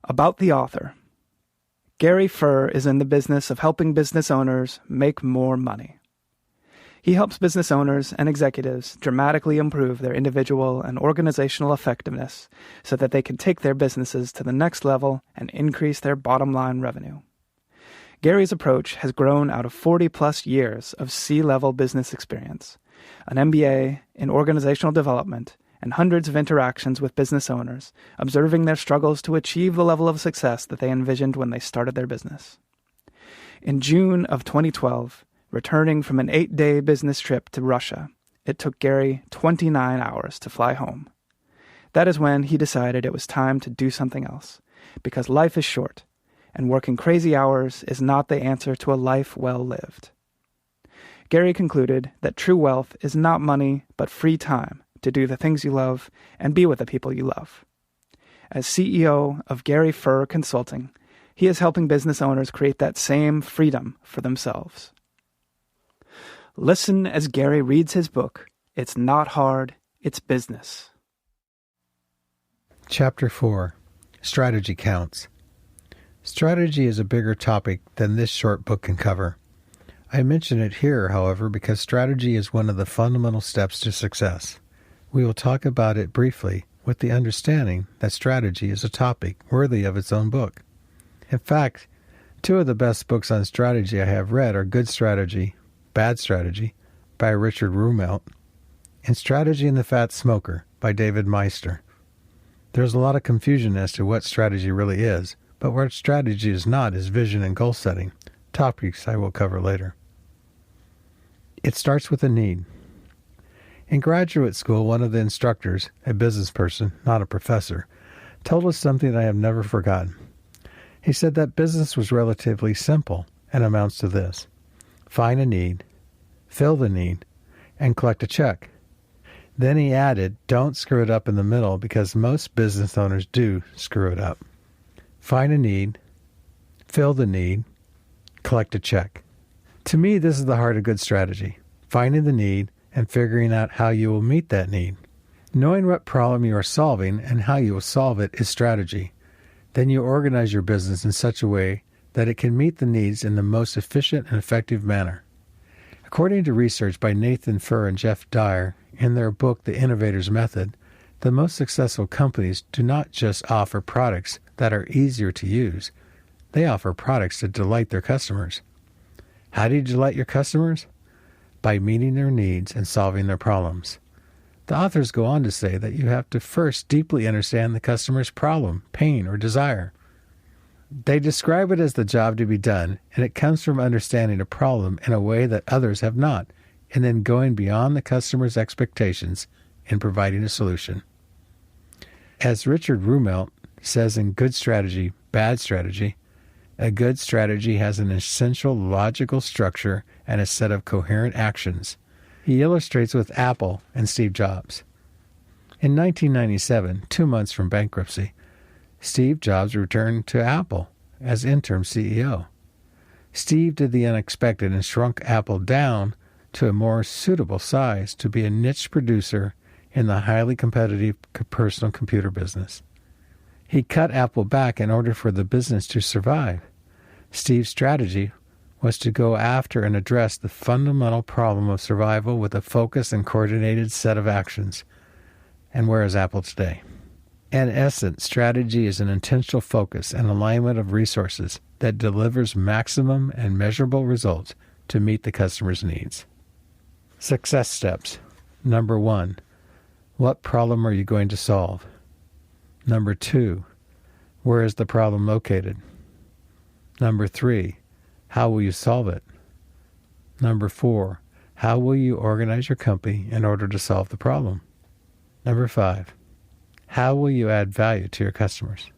About the author. Gary Furr is in the business of helping business owners make more money. He helps business owners and executives dramatically improve their individual and organizational effectiveness so that they can take their businesses to the next level and increase their bottom line revenue. Gary's approach has grown out of 40-plus years of C-level business experience, an MBA in organizational development, and hundreds of interactions with business owners, observing their struggles to achieve the level of success that they envisioned when they started their business. In June of 2012, returning from an 8-day business trip to Russia, it took Gary 29 hours to fly home. That is when he decided it was time to do something else, because life is short, and working crazy hours is not the answer to a life well lived. Gary concluded that true wealth is not money, but free time to do the things you love and be with the people you love. As CEO of Gary Furr Consulting, he is helping business owners create that same freedom for themselves. Listen as Gary reads his book, It's Not Hard, It's Business. Chapter 4. Strategy Counts. Strategy is a bigger topic than this short book can cover. I mention it here, however, because strategy is one of the fundamental steps to success. We will talk about it briefly with the understanding that strategy is a topic worthy of its own book. In fact, two of the best books on strategy I have read are Good Strategy, Bad Strategy by Richard Rumelt, and Strategy and the Fat Smoker by David Meister. There's a lot of confusion as to what strategy really is, but what strategy is not is vision and goal setting, topics I will cover later. It starts with a need. In graduate school, one of the instructors, a business person, not a professor, told us something I have never forgotten. He said that business was relatively simple and amounts to this: find a need, fill the need, and collect a check. Then he added, don't screw it up in the middle because most business owners do screw it up. Find a need, fill the need, collect a check. To me, this is the heart of good strategy: finding the need and figuring out how you will meet that need. Knowing what problem you are solving and how you will solve it is strategy. Then you organize your business in such a way that it can meet the needs in the most efficient and effective manner. According to research by Nathan Furr and Jeff Dyer in their book The Innovator's Method, the most successful companies do not just offer products that are easier to use. They offer products that delight their customers. How do you delight your customers? By meeting their needs and solving their problems. The authors go on to say that you have to first deeply understand the customer's problem, pain, or desire. They describe it as the job to be done, and it comes from understanding a problem in a way that others have not, and then going beyond the customer's expectations in providing a solution. As Richard Rumelt says in Good Strategy, Bad Strategy, a good strategy has an essential logical structure and a set of coherent actions. He illustrates with Apple and Steve Jobs. In 1997, 2 months from bankruptcy, Steve Jobs returned to Apple as interim CEO. Steve did the unexpected and shrunk Apple down to a more suitable size to be a niche producer in the highly competitive personal computer business. He cut Apple back in order for the business to survive. Steve's strategy was to go after and address the fundamental problem of survival with a focused and coordinated set of actions. And where is Apple today? In essence, strategy is an intentional focus and alignment of resources that delivers maximum and measurable results to meet the customer's needs. Success steps. Number 1, what problem are you going to solve? Number 2, where is the problem located? Number 3, how will you solve it? Number 4, how will you organize your company in order to solve the problem? Number 5, how will you add value to your customers?